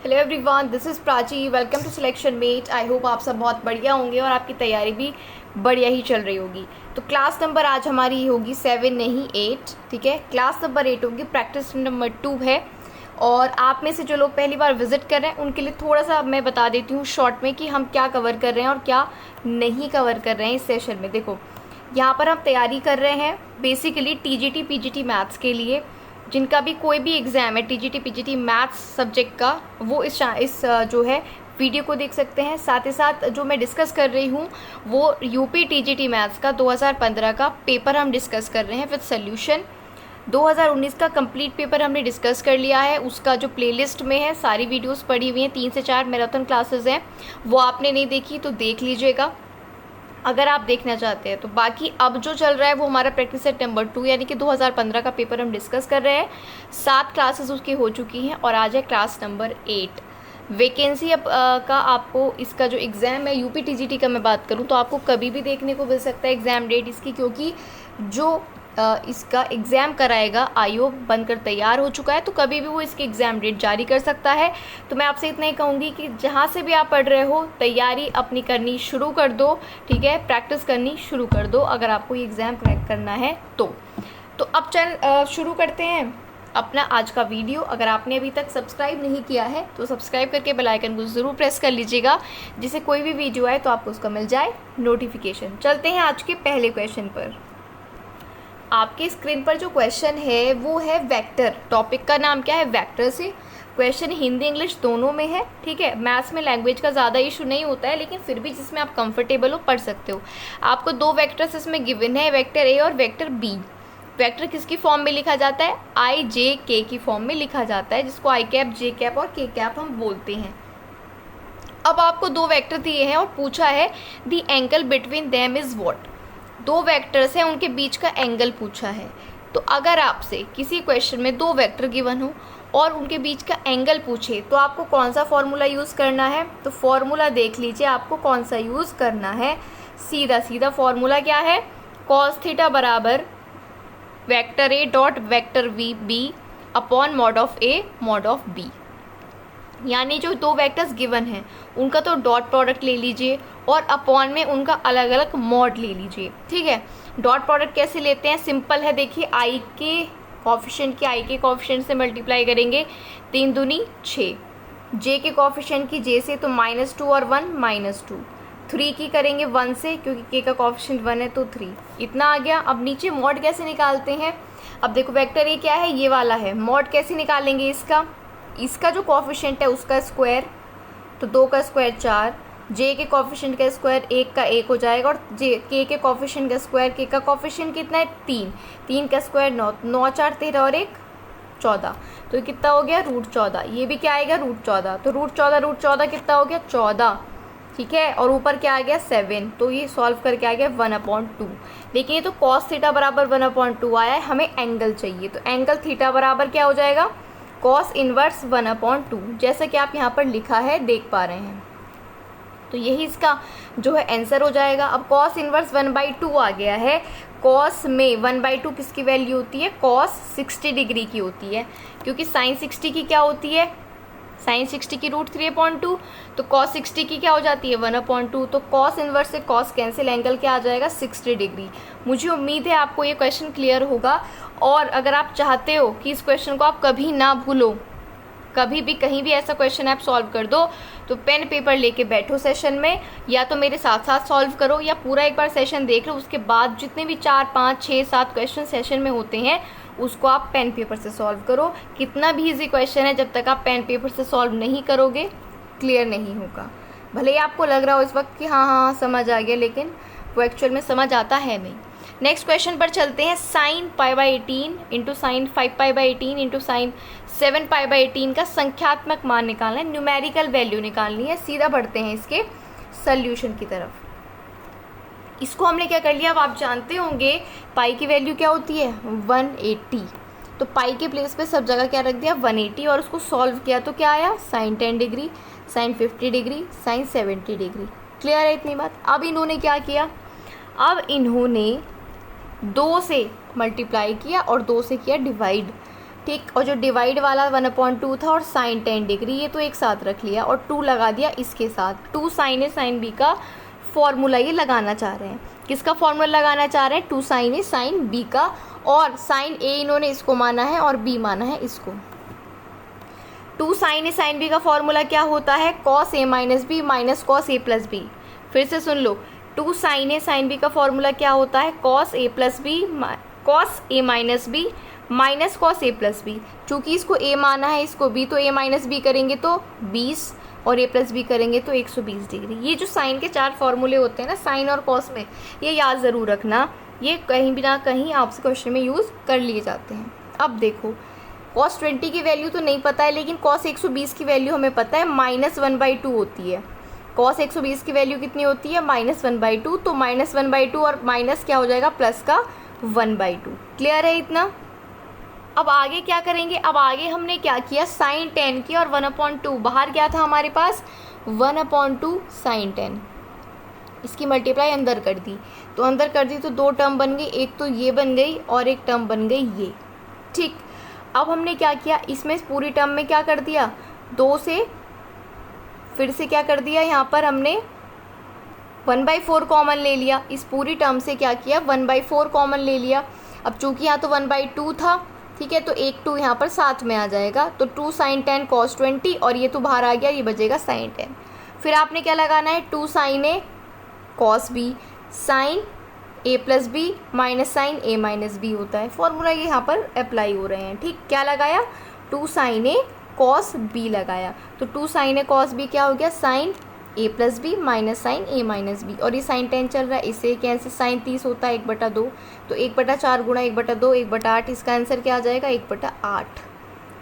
Hello everyone, this is Prachi. Welcome to Selection Mate. I hope आप सब बहुत बढ़िया होंगे और आपकी तैयारी भी बढ़िया ही चल रही होगी। तो क्लास नंबर आज हमारी होगी 7 नहीं 8, ठीक है। क्लास नंबर 8 होगी, प्रैक्टिस नंबर 2 है। और आप में से जो लोग पहली बार विजिट कर रहे हैं उनके लिए थोड़ा सा मैं बता देती हूँ शॉर्ट में कि हम क्या कवर कर रहे हैं और क्या नहीं कवर कर रहे हैं इस सेशन में। देखो, यहाँ पर हम तैयारी कर रहे हैं बेसिकली टीजीटी पीजीटी मैथ्स के लिए। जिनका भी कोई भी एग्ज़ाम है टीजीटी पीजीटी मैथ्स सब्जेक्ट का, वो इस जो है वीडियो को देख सकते हैं। साथ ही साथ जो मैं डिस्कस कर रही हूँ वो यूपी टीजीटी मैथ्स का 2015 का पेपर हम डिस्कस कर रहे हैं विद सोल्यूशन। 2019 का कंप्लीट पेपर हमने डिस्कस कर लिया है, उसका जो प्लेलिस्ट में है सारी वीडियोस पड़ी हुई हैं। 3 से 4 मैराथन क्लासेस हैं, वो आपने नहीं देखी तो देख लीजिएगा अगर आप देखना चाहते हैं तो। बाकी अब जो चल रहा है वो हमारा प्रैक्टिस सेट नंबर 2 यानी कि 2015 का पेपर हम डिस्कस कर रहे हैं। 7 क्लासेस उसकी हो चुकी हैं और आज है क्लास नंबर 8। वैकेंसी अब का आपको इसका जो एग्ज़ाम है यूपी टीजीटी का मैं बात करूं तो आपको कभी भी देखने को मिल सकता है एग्ज़ाम डेट इसकी, क्योंकि जो इसका एग्ज़ाम कराएगा आयोग बनकर तैयार हो चुका है, तो कभी भी वो इसकी एग्ज़ाम डेट जारी कर सकता है। तो मैं आपसे इतना ही कहूँगी कि जहाँ से भी आप पढ़ रहे हो तैयारी अपनी करनी शुरू कर दो, ठीक है। प्रैक्टिस करनी शुरू कर दो अगर आपको ये एग्ज़ाम क्रैक करना है तो अब चल शुरू करते हैं अपना आज का वीडियो। अगर आपने अभी तक सब्सक्राइब नहीं किया है तो सब्सक्राइब करके बेल आइकन को ज़रूर प्रेस कर लीजिएगा, जिससे कोई भी वीडियो आए तो आपको उसका मिल जाए नोटिफिकेशन। चलते हैं आज के पहले क्वेश्चन पर। आपके स्क्रीन पर जो क्वेश्चन है वो है वेक्टर। टॉपिक का नाम क्या है? वेक्टर से। क्वेश्चन हिंदी इंग्लिश दोनों में है, ठीक है। मैथ्स में लैंग्वेज का ज़्यादा इशू नहीं होता है, लेकिन फिर भी जिसमें आप कंफर्टेबल हो पढ़ सकते हो। आपको 2 वेक्टर्स इसमें गिवन है, वेक्टर ए और वेक्टर बी। वेक्टर किसकी फॉर्म में लिखा जाता है? आई जे के की फॉर्म में लिखा जाता है, जिसको आई कैप जे कैप और के कैप हम बोलते हैं। अब आपको 2 वेक्टर दिए हैं और पूछा है the angle between them is what. 2 vectors हैं, उनके बीच का एंगल पूछा है। तो अगर आपसे किसी क्वेश्चन में 2 वेक्टर गिवन हो और उनके बीच का एंगल पूछे तो आपको कौन सा फॉर्मूला यूज़ करना है? तो फॉर्मूला देख लीजिए आपको कौन सा यूज़ करना है। सीधा सीधा फॉर्मूला क्या है? कॉस थीटा बराबर vector A dot vector B upon mod of A mod of B. यानी जो 2 वेक्टर्स गिवन हैं उनका तो डॉट प्रोडक्ट ले लीजिए और अपॉन में उनका अलग अलग मॉड ले लीजिए, ठीक है। डॉट प्रोडक्ट कैसे लेते हैं? सिंपल है, देखिए आई के कोफिशिएंट से मल्टीप्लाई करेंगे 3 दूनी 6, जे के कोफिशिएंट की जे से तो -2 और 1 -2, 3 की करेंगे 1 से क्योंकि के का कोफिशिएंट 1 है तो 3। इतना आ गया। अब नीचे मॉड कैसे निकालते हैं? अब देखो वेक्टर ए क्या है? ये वाला है। मॉड कैसे निकालेंगे इसका जो कोफिशिएंट है उसका स्क्वायर, तो 2 का स्क्वायर 4, जे के कोफिशिएंट का स्क्वायर 1 का 1 हो जाएगा और के कोफिशिएंट का स्क्वायर, के का कोफिशिएंट कितना है? 3, 3 का स्क्वायर 9, 9 4 13 और 1 14, तो कितना हो गया? √14। ये भी क्या आएगा? √14। तो √14 कितना हो गया? 14, ठीक है। और ऊपर क्या आ गया? 7। तो ये सॉल्व करके आ गया 1/2। लेकिन ये तो कॉस थीटा बराबर 1/2 आया है, हमें एंगल चाहिए। तो एंगल थीटा बराबर क्या हो जाएगा? कॉस इनवर्स 1/2, जैसा कि आप यहाँ पर लिखा है देख पा रहे हैं। तो यही इसका जो है आंसर हो जाएगा। अब कॉस इनवर्स 1/2 आ गया है। कॉस में 1/2 किसकी वैल्यू होती है? कॉस 60 डिग्री की होती है, क्योंकि साइन 60 की क्या होती है? साइन 60 की √3/2, तो कॉस 60 की क्या हो जाती है? 1/2। तो कॉस इनवर्स से कॉस कैंसिल, एंगल क्या आ जाएगा? 60 डिग्री। मुझे उम्मीद है आपको ये क्वेश्चन क्लियर होगा। और अगर आप चाहते हो कि इस क्वेश्चन को आप कभी ना भूलो, कभी भी कहीं भी ऐसा क्वेश्चन आप सॉल्व कर दो, तो पेन पेपर लेके बैठो सेशन में, या तो मेरे साथ साथ सॉल्व करो या पूरा एक बार सेशन देख लो। उसके बाद जितने भी 4 5 6 7 क्वेश्चन सेशन में होते हैं उसको आप पेन पेपर से सॉल्व करो। कितना भी इजी क्वेश्चन है, जब तक आप पेन पेपर से सॉल्व नहीं करोगे क्लियर नहीं होगा। भले ही आपको लग रहा हो इस वक्त कि हाँ समझ आ गया, लेकिन वो एक्चुअल में समझ आता है नहीं। नेक्स्ट क्वेश्चन पर चलते हैं। sin π/18 into sine 5π/18 into sine 7π/18 का संख्यात्मक मान निकालना है, न्यूमेरिकल वैल्यू निकालनी है। सीधा बढ़ते हैं इसके सॉल्यूशन की तरफ। इसको हमने क्या कर लिया, अब आप जानते होंगे पाई की वैल्यू क्या होती है? 180। तो पाई के प्लेस पे सब जगह क्या रख दिया? 180, और उसको सॉल्व किया तो क्या आया? Sine 10 degree, sine 50 degree, sine 70 degree. Clear है इतनी बात? अब इन्होंने क्या किया? अब इन्होंने 2 से मल्टीप्लाई किया और 2 से किया डिवाइड। ठीक। और जो डिवाइड वाला 1/2 था और साइन 10 डिग्री, ये तो एक साथ रख लिया और 2 लगा दिया इसके साथ। 2 साइन ए साइन बी का फॉर्मूला ये लगाना चाह रहे हैं। किसका फॉर्मूला लगाना चाह रहे हैं? 2 साइन ए साइन बी का। और साइन ए इन्होंने इसको माना है और बी माना है इसको। 2 साइन ए साइन बी का फॉर्मूला क्या होता है? Cos A minus B minus cos A plus B. फिर से सुन लो, 2 साइन ए साइन बी का फॉर्मूला क्या होता है? Cos A plus B cos A minus B minus cos A plus B. चूंकि इसको ए माना है इसको बी, तो ए माइनस बी करेंगे तो 20 और ए प्लस बी करेंगे तो 120 डिग्री। ये जो साइन के 4 फॉर्मूले होते हैं ना साइन और कॉस में, ये याद ज़रूर रखना, ये कहीं भी ना कहीं आपसे क्वेश्चन में यूज़ कर लिए जाते हैं। अब देखो, कॉस 20 की वैल्यू तो नहीं पता है, लेकिन कॉस 120 की वैल्यू हमें पता है -1/2 होती है। कॉस 120 की वैल्यू कितनी होती है? -1/2। तो -1/2 और माइनस क्या हो जाएगा? प्लस का 1/2। क्लियर है इतना? अब आगे क्या करेंगे? अब आगे हमने क्या किया? साइन 10 की और 1/2, बाहर क्या था हमारे पास? 1/2 साइन 10, इसकी मल्टीप्लाई अंदर कर दी। तो अंदर कर दी तो 2 टर्म बन गई, एक तो ये बन गई और एक टर्म बन गई ये। ठीक। अब हमने क्या किया? इसमें पूरी टर्म में क्या कर दिया? 2 से फिर से क्या कर दिया? यहाँ पर हमने 1/4 कॉमन ले लिया। इस पूरी टर्म से क्या किया? 1/4 कॉमन ले लिया। अब चूंकि यहाँ तो 1/2 था, ठीक है, तो एक 2 यहाँ पर साथ में आ जाएगा। तो 2 साइन 10 कॉस 20 और ये तो बाहर आ गया, ये बचेगा साइन 10। फिर आपने क्या लगाना है? 2 साइन ए कॉस बी साइन ए प्लस बी माइनस साइन ए माइनस बी होता है। फॉर्मूला ये यहाँ पर अप्लाई हो रहे हैं। ठीक। क्या लगाया? 2 साइन ए कॉस बी लगाया। तो 2 साइन ए कॉस बी क्या हो गया? साइन ए प्लस बी माइनस साइन ए माइनस बी। और ये साइन 10 चल रहा है, इससे कैंसिल। साइन 30 होता है 1/2, तो 1/4 गुणा 1/2 1/8। इसका आंसर क्या आ जाएगा? 1/8।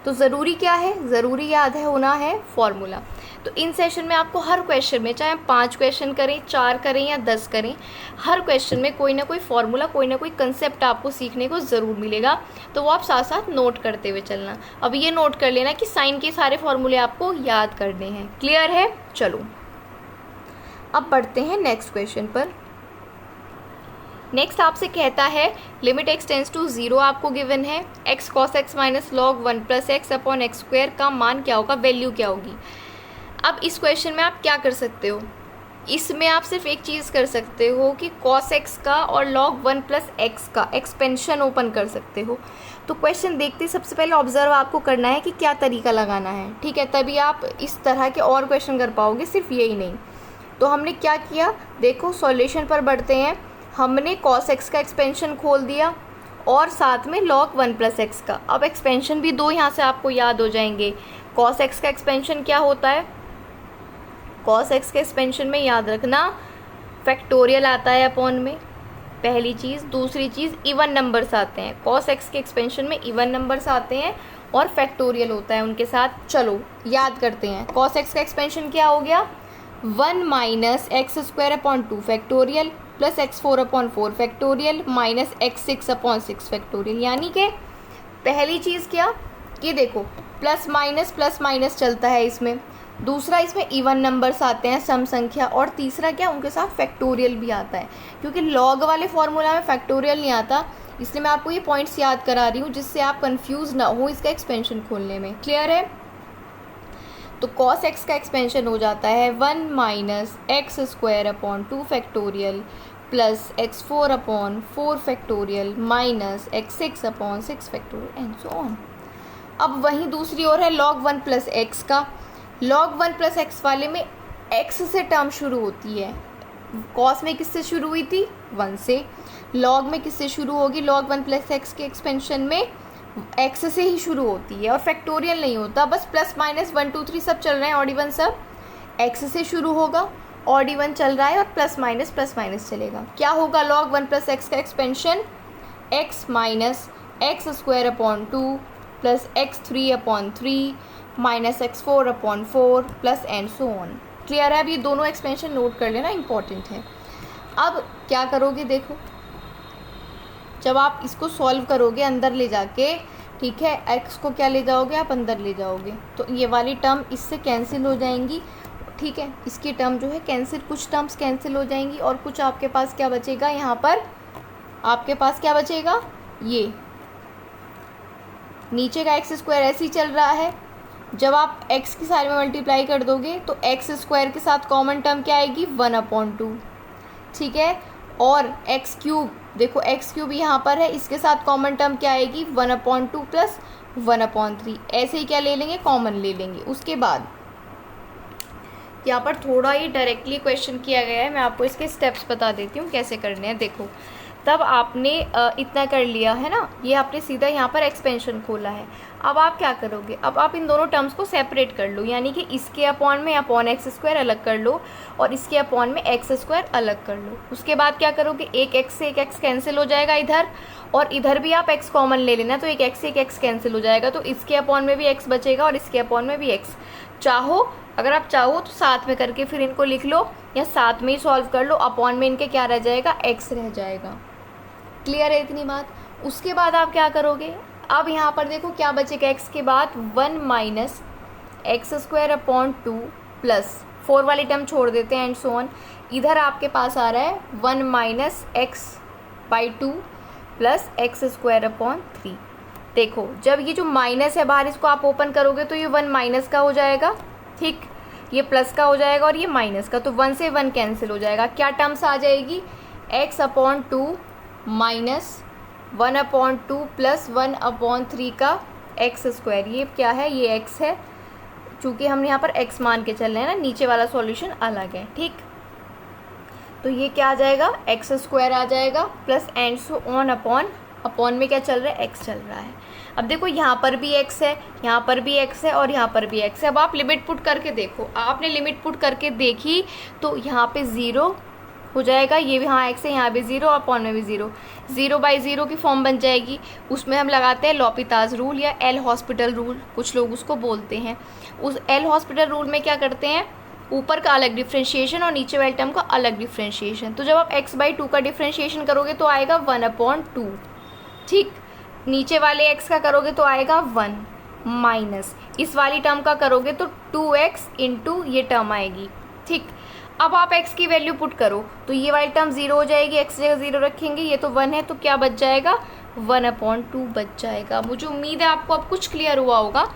तो ज़रूरी क्या है? ज़रूरी याद है होना है फॉर्मूला। तो इन सेशन में आपको हर क्वेश्चन में, चाहे 5 क्वेश्चन करें, 4 करें या 10 करें, हर क्वेश्चन में कोई ना कोई फॉर्मूला, कोई ना कोई कंसेप्ट आपको सीखने को ज़रूर मिलेगा। तो वो आप साथ साथ नोट करते हुए चलना। अब ये नोट कर लेना कि साइन के सारे फॉर्मूले आपको याद करने हैं। क्लियर है? चलो अब बढ़ते हैं नेक्स्ट क्वेश्चन पर। नेक्स्ट आपसे कहता है लिमिट x टेंस टू 0 आपको गिवन है। x cos x minus log 1 plus x upon x square का मान क्या होगा? वैल्यू क्या होगी? अब इस क्वेश्चन में आप क्या कर सकते हो? इसमें आप सिर्फ एक चीज़ कर सकते हो कि cos x का और log 1 प्लस एक्स का एक्सपेंशन ओपन कर सकते हो। तो क्वेश्चन देखते सबसे पहले ऑब्जर्व आपको करना है कि क्या तरीका लगाना है। ठीक है, तभी आप इस तरह के और क्वेश्चन कर पाओगे, सिर्फ यही नहीं। तो हमने क्या किया? देखो सॉल्यूशन पर बढ़ते हैं। हमने cos x का एक्सपेंशन खोल दिया और साथ में log 1 प्लस एक्स का। अब एक्सपेंशन भी 2 यहाँ से आपको याद हो जाएंगे। cos x का एक्सपेंशन क्या होता है? cos x के एक्सपेंशन में याद रखना फैक्टोरियल आता है अपॉन में, पहली चीज़। दूसरी चीज़ इवन नंबर्स आते हैं। cos x के एक्सपेंशन में इवन नंबर्स आते हैं और फैक्टोरियल होता है उनके साथ। चलो याद करते हैं। cos x का एक्सपेंशन क्या हो गया? 1 minus x square upon 2 factorial plus x4 upon 4 factorial minus x6 upon 6 factorial. यानी कि पहली चीज़ क्या कि देखो प्लस माइनस चलता है इसमें। दूसरा, इसमें इवन नंबर्स आते हैं, सम संख्या। और तीसरा क्या, उनके साथ फैक्टोरियल भी आता है। क्योंकि लॉग वाले फॉर्मूला में फैक्टोरियल नहीं आता, इसलिए मैं आपको ये पॉइंट्स याद करा रही हूँ जिससे आप कंफ्यूज ना हो इसका एक्सपेंशन खोलने में। क्लियर है? तो cos x का एक्सपेंशन हो जाता है 1 minus x square upon 2 factorial plus x4 upon 4 factorial minus x6 upon 6 factorial and so on. अब वहीं दूसरी ओर है log 1 प्लस एक्स का। log 1 प्लस एक्स वाले में x से टर्म शुरू होती है। cos में किससे शुरू हुई थी? 1 से। log में किससे शुरू होगी? log 1 प्लस एक्स के एक्सपेंशन में x से ही शुरू होती है और फैक्टोरियल नहीं होता। बस प्लस माइनस 1 2 3 सब चल रहे हैं, ऑड इवन सब x से शुरू होगा, ऑड इवन चल रहा है और प्लस माइनस चलेगा। क्या होगा? log 1 प्लस एक्स का expansion x minus x square upon 2 plus x3 upon 3 minus x4 upon 4 plus and so on. Clear है? अब ये दोनों एक्सपेंशन नोट कर लेना, इंपॉर्टेंट है। अब क्या करोगे? देखो जब आप इसको सॉल्व करोगे अंदर ले जाके, ठीक है, x को क्या ले जाओगे? आप अंदर ले जाओगे, तो ये वाली टर्म इससे कैंसिल हो जाएंगी। ठीक है, इसकी टर्म जो है कैंसिल, कुछ टर्म्स कैंसिल हो जाएंगी और कुछ आपके पास क्या बचेगा? यहाँ पर आपके पास क्या बचेगा? ये नीचे का एक्स स्क्वायर ऐसे ही चल रहा है। जब आप x की साइड में मल्टीप्लाई कर दोगे तो एक्स स्क्वायर के साथ कॉमन टर्म क्या आएगी 1/2, ठीक है। और एक्स क्यूब, देखो एक्स क्यूब यहाँ पर है, इसके साथ कॉमन टर्म क्या आएगी 1/2 प्लस 1/3। ऐसे ही क्या ले लेंगे, कॉमन ले लेंगे। उसके बाद यहाँ पर थोड़ा ही डायरेक्टली क्वेश्चन किया गया है, मैं आपको इसके स्टेप्स बता देती हूँ कैसे करने हैं। देखो तब आपने इतना कर लिया है ना, ये आपने सीधा यहाँ पर एक्सपेंशन खोला है। अब आप क्या करोगे, अब आप इन दोनों टर्म्स को सेपरेट कर लो, यानी कि इसके अपॉन में अपॉन एक्स स्क्वायर अलग कर लो और इसके अपॉन में एक्स स्क्वायर अलग कर लो। उसके बाद क्या करोगे, एक एक्स से एक एक्स कैंसिल हो जाएगा इधर, और इधर भी आप एक्स कॉमन ले लेना, तो एक एक्स से एक एक्स कैंसिल हो जाएगा, तो इसके अपॉन में भी एक्स बचेगा और इसके अपॉन में भी एक्स। अगर आप चाहो तो साथ में करके फिर इनको लिख लो या साथ में ही सॉल्व कर लो, अपॉन में इनके क्या रह जाएगा, एक्स रह जाएगा। क्लियर है इतनी बात। उसके बाद आप क्या करोगे, अब यहाँ पर देखो क्या बचेगा, एक्स के बाद 1 minus x square upon 2 plus 4 वाली टर्म छोड़ देते हैं एंड सो ऑन। इधर आपके पास आ रहा है 1 minus x by 2 plus x square upon 3। देखो जब ये जो माइनस है बाहर, इसको आप ओपन करोगे तो ये 1 माइनस का हो जाएगा, ठीक, ये प्लस का हो जाएगा और ये माइनस का, तो 1 से 1 कैंसिल हो जाएगा। क्या टर्म्स आ जाएगी, एक्स अपॉन 2 माइनस 1/2 प्लस 1/3 का एक्स स्क्वायर। ये क्या है, ये एक्स है, चूँकि हम यहाँ पर एक्स मान के चल रहे हैं ना, नीचे वाला सॉल्यूशन अलग है, ठीक। तो ये क्या आ जाएगा, एक्स स्क्वायर आ जाएगा plus and so on upon में क्या चल रहा है, एक्स चल रहा है। अब देखो यहाँ पर भी एक्स है, यहाँ पर भी एक्स है और यहाँ पर भी एक्स है। अब आप लिमिट पुट करके देखो, आपने लिमिट पुट करके देखी तो यहाँ पे 0 हो जाएगा, ये भी हाँ एक्स है, यहाँ भी 0, अपॉन में भी 0, 0/0 की फॉर्म बन जाएगी। उसमें हम लगाते हैं लॉपिताज रूल या एल हॉस्पिटल रूल, कुछ लोग उसको बोलते हैं। उस एल हॉस्पिटल रूल में क्या करते हैं, ऊपर का अलग डिफ्रेंशिएशन और नीचे वाले टर्म का अलग डिफ्रेंशिएशन। तो जब आप x/2 का डिफ्रेंशिएशन करोगे तो आएगा 1/2, ठीक। नीचे वाले x का करोगे तो आएगा 1 माइनस इस वाली टर्म का करोगे तो 2x इंटू ये टर्म आएगी, ठीक। अब आप x की वैल्यू पुट करो तो ये वाली टर्म 0 हो जाएगी, x जगह 0 रखेंगे, ये तो 1 है, तो क्या बच जाएगा 1/2 बच जाएगा। मुझे उम्मीद है आपको अब कुछ क्लियर हुआ होगा,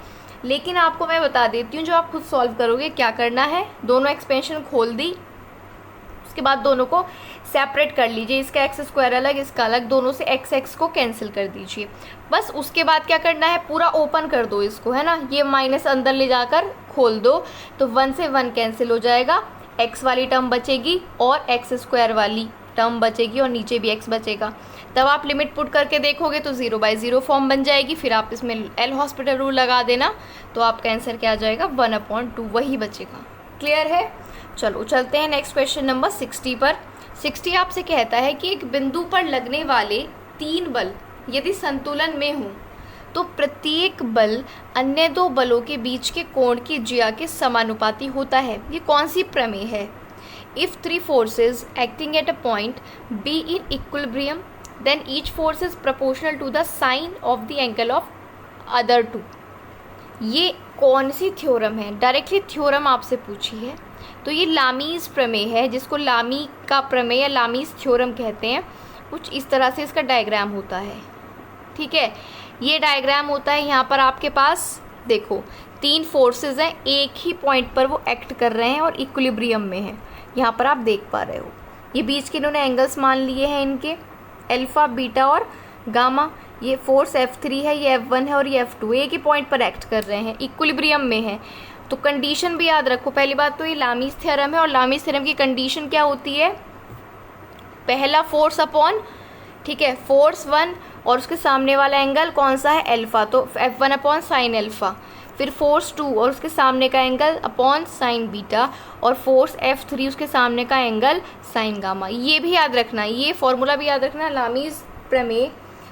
लेकिन आपको मैं बता देती हूँ जो आप खुद सॉल्व करोगे क्या करना है। दोनों एक्सपेंशन खोल दी, उसके बाद दोनों को सेपरेट कर लीजिए, इसका एक्स स्क्वायर अलग इसका अलग, दोनों से एक्स को कैंसिल कर दीजिए बस। उसके बाद क्या करना है, पूरा ओपन कर दो इसको, है ना, ये माइनस अंदर ले जाकर खोल दो, तो 1 से 1 कैंसिल हो जाएगा, एक्स वाली टर्म बचेगी और एक्स स्क्वायर वाली टर्म बचेगी और नीचे भी एक्स बचेगा। तब आप लिमिट पुट करके देखोगे तो 0/0 फॉर्म बन जाएगी, फिर आप इसमें एल हॉस्पिटल रूल लगा देना, तो आपका आंसर क्या आ जाएगा 1/2 वही बचेगा। क्लियर है। चलो चलते हैं नेक्स्ट क्वेश्चन नंबर 60 पर। 60 आपसे कहता है कि एक बिंदु पर लगने वाले 3 बल यदि संतुलन में हों तो प्रत्येक बल अन्य 2 बलों के बीच के कोण की ज्या के समानुपाती होता है। ये कौन सी प्रमेय है। If 3 forces acting at a point be in equilibrium, then each force is proportional to the sine of the angle of other 2. ये कौन सी थ्योरम है, डायरेक्टली थ्योरम आपसे पूछी है, तो ये लामीज प्रमेय है, जिसको लामी का प्रमेय या लामीज थ्योरम कहते हैं। कुछ इस तरह से इसका डायग्राम होता है, ठीक है। ये डायग्राम होता है, यहाँ पर आपके पास देखो 3 फोर्सेस हैं, एक ही पॉइंट पर वो एक्ट कर रहे हैं और इक्विलिब्रियम में है। यहाँ पर आप देख पा रहे हो, ये बीच के इन्होंने एंगल्स मान लिए हैं इनके, अल्फा बीटा और गामा। ये फोर्स F3 है, ये F1 है और ये F2, एक ही पॉइंट पर एक्ट कर रहे हैं, इक्विलिब्रियम में है। तो कंडीशन भी याद रखो, पहली बात तो ये लामीज थ्योरम है और लामीज थ्योरम की कंडीशन क्या होती है, पहला फोर्स अपॉन, ठीक है, फोर्स 1 और उसके सामने वाला एंगल कौन सा है, अल्फा, तो F1 अपॉन साइन अल्फा। फिर फोर्स 2 और उसके सामने का एंगल अपॉन साइन बीटा, और फोर्स F3 उसके सामने का एंगल साइन गामा। ये भी याद रखना, ये फॉर्मूला भी याद रखना, लामीज प्रमेय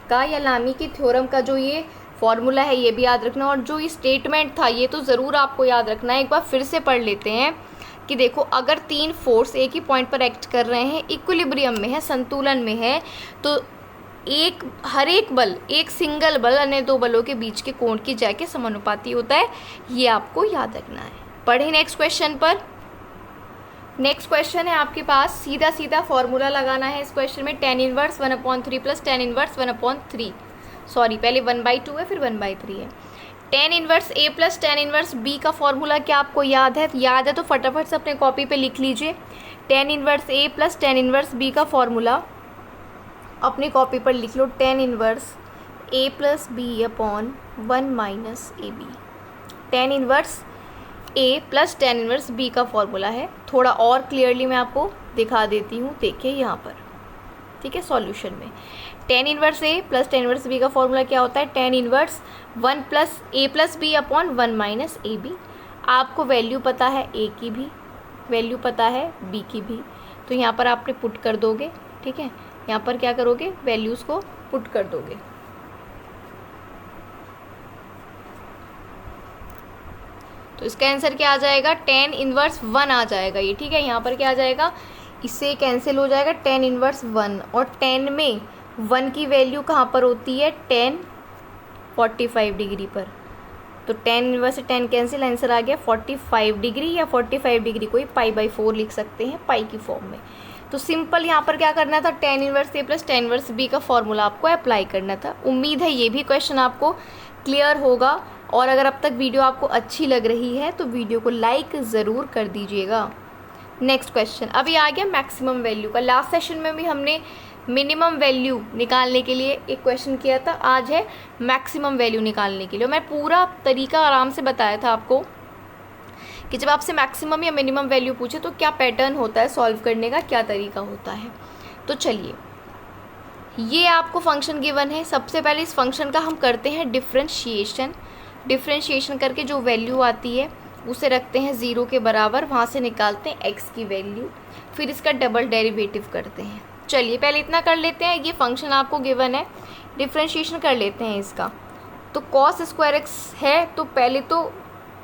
का या लामी की थ्योरम का जो ये फॉर्मूला है ये भी याद रखना। और जो ये स्टेटमेंट था ये तो ज़रूर आपको याद रखना है। एक बार फिर से पढ़ लेते हैं कि देखो, अगर 3 फोर्स एक ही पॉइंट पर एक्ट कर रहे हैं, इक्विलिब्रियम में है, संतुलन में है, तो हर एक बल, एक सिंगल बल अन्य 2 बलों के बीच के कोण की ज्या के समानुपाती होता है। ये आपको याद रखना है। पढ़े नेक्स्ट क्वेश्चन पर। नेक्स्ट क्वेश्चन है आपके पास, सीधा सीधा फॉर्मूला लगाना है इस क्वेश्चन में, tan inverse 1/3 plus tan inverse 1/3। Sorry पहले 1/2 है फिर 1/3 है। tan inverse a plus tan inverse b का फॉर्मूला क्या आपको याद है तो फटाफट से अपने कॉपी पे लिख लीजिए। tan inverse a plus tan inverse b का फॉर्मूला अपनी कॉपी पर लिख लो, tan inverse a plus B upon 1 minus A B. tan inverse a plus tan inverse b का फॉर्मूला है। थोड़ा और क्लियरली मैं आपको दिखा देती हूँ, देखिए यहाँ पर, ठीक है, सॉल्यूशन में tan inverse a plus tan inverse b का फॉर्मूला क्या होता है, tan inverse 1 plus a plus b upon 1 minus A B. आपको वैल्यू पता है a की भी, वैल्यू पता है b की भी, तो यहाँ पर आपने पुट कर दोगे, ठीक है, यहाँ पर क्या करोगे, वैल्यूज़ को पुट कर दोगे। तो इसका आंसर क्या आ जाएगा, tan इनवर्स 1 आ जाएगा ये, ठीक है। यहाँ पर क्या आ जाएगा, इससे कैंसिल हो जाएगा tan इनवर्स 1, और tan में 1 की वैल्यू कहाँ पर होती है, tan 45 डिग्री पर। तो tan इनवर्स से tan कैंसिल, आंसर आ गया 45 डिग्री, या 45 डिग्री कोई π/4 लिख सकते हैं पाई की फॉर्म में। तो सिंपल यहाँ पर क्या करना था, tan inverse a plus tan inverse b का फॉर्मूला आपको अप्लाई करना था। उम्मीद है ये भी क्वेश्चन आपको क्लियर होगा, और अगर अब तक वीडियो आपको अच्छी लग रही है तो वीडियो को लाइक ज़रूर कर दीजिएगा। नेक्स्ट क्वेश्चन अभी आ गया मैक्सिमम वैल्यू का। लास्ट सेशन में भी हमने मिनिमम वैल्यू निकालने के लिए एक क्वेश्चन किया था, आज है मैक्सिमम वैल्यू निकालने के लिए। मैं पूरा तरीका आराम से बताया था आपको कि जब आपसे मैक्सिमम या मिनिमम वैल्यू पूछे तो क्या पैटर्न होता है सॉल्व करने का, क्या तरीका होता है। तो चलिए, ये आपको फंक्शन गिवन है। सबसे पहले इस फंक्शन का हम करते हैं डिफ्रेंशिएशन करके जो वैल्यू आती है उसे रखते हैं 0 के बराबर, वहाँ से निकालते हैं x की वैल्यू, फिर इसका डबल डेरिवेटिव करते हैं। चलिए पहले इतना कर लेते हैं, ये फंक्शन आपको गिवन है, डिफ्रेंशिएशन कर लेते हैं इसका। तो cos स्क्वायर x है तो पहले तो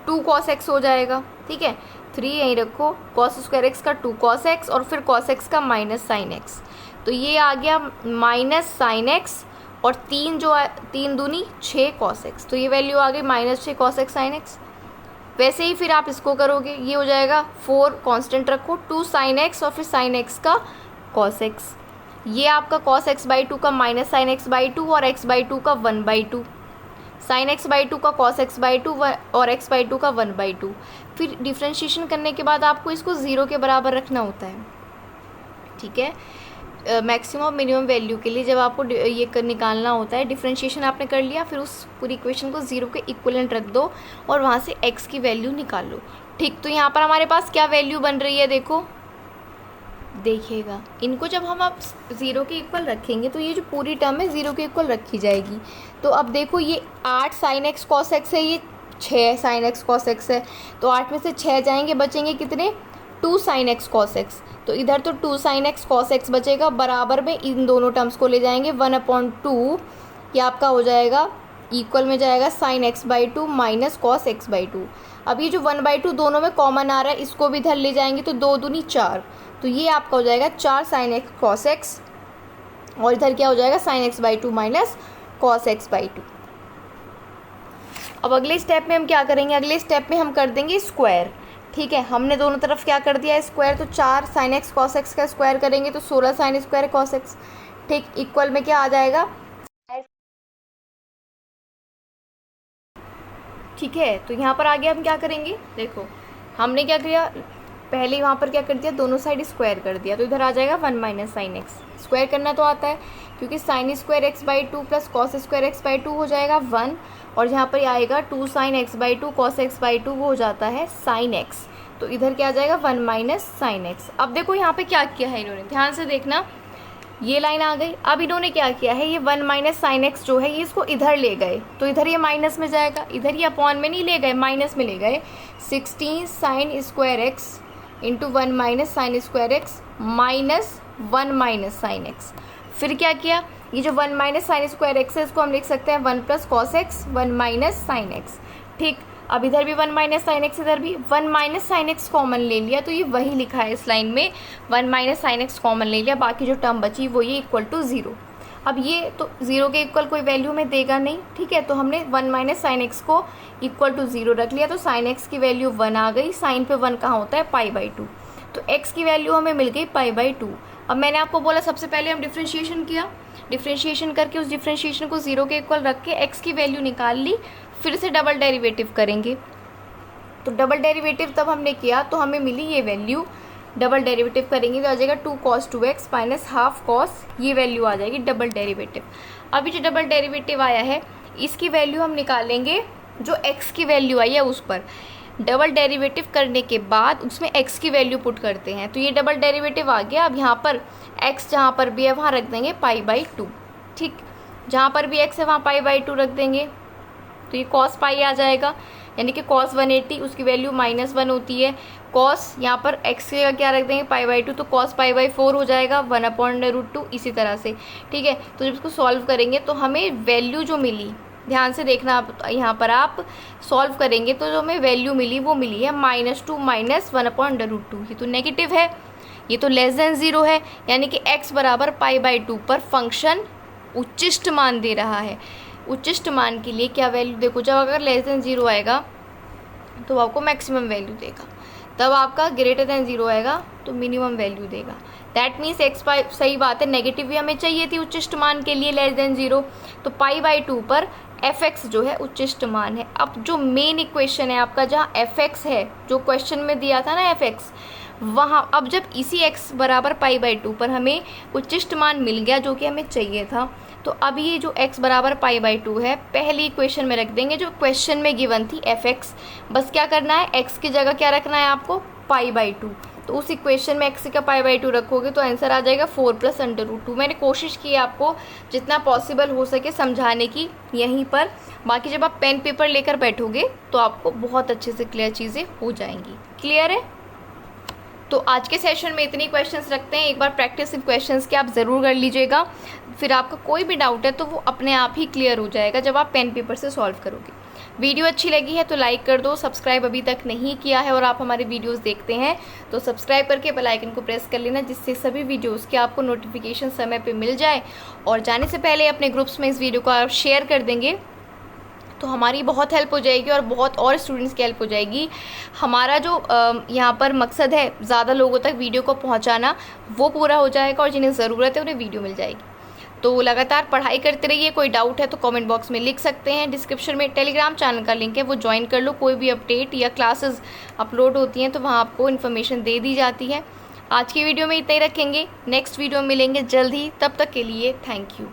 2 cos x हो जाएगा, ठीक है, 3 यहीं रखो, cos स्क्वायर x का 2 cos x और फिर cos x का माइनस साइन x, तो ये आ गया माइनस साइन x, और 3 दूनी 6 cos x, तो ये वैल्यू आ गई -6 cos x साइन x। वैसे ही फिर आप इसको करोगे, ये हो जाएगा 4 कांस्टेंट रखो, 2 साइन x और फिर साइन x का cos x, ये आपका cos x/2 का माइनस साइन x/2 और x/2 का 1/2, साइन x/2 का cos x/2 और x/2 का 1/2। फिर डिफ्रेंशिएशन करने के बाद आपको इसको 0 के बराबर रखना होता है, ठीक है। मैक्सिमम मिनिमम वैल्यू के लिए जब आपको ये निकालना होता है, डिफ्रेंशिएशन आपने कर लिया, फिर उस पूरी इक्वेशन को 0 के इक्विवेलेंट रख दो और वहाँ से x की वैल्यू निकाल लो, ठीक। तो यहाँ पर हमारे पास क्या वैल्यू बन रही है, देखो, देखिएगा, इनको जब हम आप 0 के इक्वल रखेंगे तो ये जो पूरी टर्म है 0 के इक्वल रखी जाएगी। तो अब देखो, ये 8 साइन x cos x है, ये 6 साइन x cos x है, तो 8 में से 6 जाएंगे, बचेंगे कितने, 2 साइन x cos x, तो इधर तो 2 साइन x cos x बचेगा, बराबर में इन दोनों टर्म्स को ले जाएंगे, 1/2 ये आपका हो जाएगा, इक्वल में जाएगा sign x/2 minus cos x/2। अब ये जो 1/2 दोनों में कॉमन आ रहा है, इसको भी इधर ले जाएंगे, तो 2 दूनी 4, तो ये आपका हो जाएगा 4 साइन x cos x, और इधर क्या हो जाएगा, sign x/2 minus cos x/2। अब अगले स्टेप में हम क्या करेंगे, अगले स्टेप में हम कर देंगे स्क्वायर, ठीक है। हमने दोनों तरफ क्या कर दिया है, स्क्वायर, तो 4 साइन x cos x का स्क्वायर करेंगे तो 16 साइन स्क्वायर cos x, ठीक, इक्वल में क्या आ जाएगा, ठीक है। तो यहाँ पर आगे हम क्या करेंगे, देखो हमने क्या किया, पहले वहाँ पर क्या कर दिया, दोनों साइड स्क्वायर कर दिया, तो इधर आ जाएगा 1 माइनस साइन एक्स, स्क्वायर करना तो आता है क्योंकि sine square x/2 plus cos square x/2 हो जाएगा 1, और यहाँ पर आएगा 2 साइन x/2 कॉस x/2 वो हो जाता है साइन x, तो इधर क्या आ जाएगा 1 माइनस साइन एक्स। अब देखो यहाँ पे क्या किया है इन्होंने, ध्यान से देखना, ये लाइन आ गई। अब इन्होंने क्या किया है, ये 1 माइनस साइन एक्स जो है ये इसको इधर ले गए, तो इधर ये माइनस में जाएगा, इधर ये अपॉन में नहीं ले गए, माइनस में ले गए। 16 sine square x into 1 minus sine square x minus 1 minus sine x. फिर क्या किया, ये जो 1 माइनस साइन स्क्वायर एक्स है इसको हम लिख सकते हैं 1 plus cos x 1 minus sine x, ठीक। अब इधर भी 1 माइनस साइन एक्स, इधर भी 1 माइनस साइन एक्स कॉमन ले लिया, तो ये वही लिखा है इस लाइन में, 1 माइनस साइन एक्स कॉमन ले लिया, बाकी जो टर्म बची वो ये इक्वल टू 0। अब ये तो 0 के इक्वल कोई वैल्यू में देगा नहीं, ठीक है, तो हमने 1 माइनस साइन एक्स को इक्वल टू 0 रख लिया, तो साइन एक्स की वैल्यू 1 आ गई, साइन पे 1 कहाँ होता है, π/2, तो x की वैल्यू हमें मिल गई π/2। अब मैंने आपको बोला सबसे पहले हम डिफ्रेंशिएशन किया, डिफ्रेंशिएशन करके उस डिफ्रेंशिएशन को 0 के इक्वल रख के x की वैल्यू निकाल ली, फिर से डबल डेरिवेटिव करेंगे। तो डबल डेरिवेटिव तब हमने किया तो हमें मिली ये वैल्यू, डबल डेरिवेटिव करेंगे तो आ जाएगा 2 cos 2x minus half cos, ये वैल्यू आ जाएगी डबल डेरिवेटिव। अभी जो डबल डेरिवेटिव आया है इसकी वैल्यू हम निकालेंगे जो x की वैल्यू आई है उस पर, डबल डेरिवेटिव करने के बाद उसमें x की वैल्यू पुट करते हैं, तो ये डबल डेरिवेटिव आ गया। अब यहाँ पर x जहाँ पर भी है वहाँ रख देंगे π/2, ठीक, जहाँ पर भी x है वहाँ π/2 रख देंगे, तो ये cos पाई आ जाएगा, यानी कि cos 180 उसकी वैल्यू -1 होती है, cos यहाँ पर x का क्या रख देंगे π/2, तो cos π/4 हो जाएगा 1/√2, इसी तरह से, ठीक है। तो जब इसको सॉल्व करेंगे तो हमें वैल्यू जो मिली, ध्यान से देखना आप, यहाँ पर आप सॉल्व करेंगे तो जो हमें वैल्यू मिली वो मिली है -2 माइनस 1/√2, ये तो नेगेटिव है, ये तो लेस देन 0 है, यानी कि x बराबर π/2 पर फंक्शन उच्चिष्ट मान दे रहा है। उच्चिष्ट मान के लिए क्या वैल्यू, देखो जब अगर लेस देन 0 आएगा तो आपको मैक्सिमम वैल्यू देगा, तब आपका ग्रेटर देन 0 आएगा तो मिनिमम वैल्यू देगा। दैट मीन्स x पाई, सही बात है, नेगेटिव भी हमें चाहिए थी उच्चिष्ट मान के लिए लेस देन 0, तो π/2 पर fx जो है उच्चिष्ट मान है। अब जो मेन इक्वेशन है आपका जहाँ fx है, जो क्वेश्चन में दिया था ना fx, वहाँ अब जब इसी x बराबर π/2 पर हमें उच्चिष्ट मान मिल गया जो कि हमें चाहिए था, तो अब ये जो x बराबर π/2 है पहली इक्वेशन में रख देंगे जो क्वेश्चन में गिवन थी fx। बस क्या करना है, x की जगह क्या रखना है आपको π/2, तो उस इक्वेशन में x का π/2 रखोगे तो आंसर आ जाएगा 4 + √2। मैंने कोशिश की आपको जितना पॉसिबल हो सके समझाने की यहीं पर, बाकी जब आप पेन पेपर लेकर बैठोगे तो आपको बहुत अच्छे से क्लियर चीज़ें हो जाएंगी। क्लियर है? तो आज के सेशन में इतनी क्वेश्चंस रखते हैं, एक बार प्रैक्टिस इन क्वेश्चंस की आप ज़रूर कर लीजिएगा, फिर आपका कोई भी डाउट है तो वो अपने आप ही क्लियर हो जाएगा जब आप पेन पेपर से सॉल्व करोगे। वीडियो अच्छी लगी है तो लाइक कर दो, सब्सक्राइब अभी तक नहीं किया है और आप हमारे वीडियोस देखते हैं तो सब्सक्राइब करके बेल आइकन को प्रेस कर लेना, जिससे सभी वीडियोस के आपको नोटिफिकेशन समय पे मिल जाए। और जाने से पहले अपने ग्रुप्स में इस वीडियो को आप शेयर कर देंगे तो हमारी बहुत हेल्प हो जाएगी और बहुत और स्टूडेंट्स की हेल्प हो जाएगी। हमारा जो यहाँ पर मकसद है ज़्यादा लोगों तक वीडियो को पहुँचाना, वो पूरा हो जाएगा और जिन्हें ज़रूरत है उन्हें वीडियो मिल जाएगी। तो लगातार पढ़ाई करते रहिए, कोई डाउट है तो कमेंट बॉक्स में लिख सकते हैं। डिस्क्रिप्शन में टेलीग्राम चैनल का लिंक है, वो ज्वाइन कर लो, कोई भी अपडेट या क्लासेस अपलोड होती हैं तो वहाँ आपको इन्फॉर्मेशन दे दी जाती है। आज की वीडियो में इतना ही रखेंगे, नेक्स्ट वीडियो में मिलेंगे जल्द ही, तब तक के लिए थैंक यू।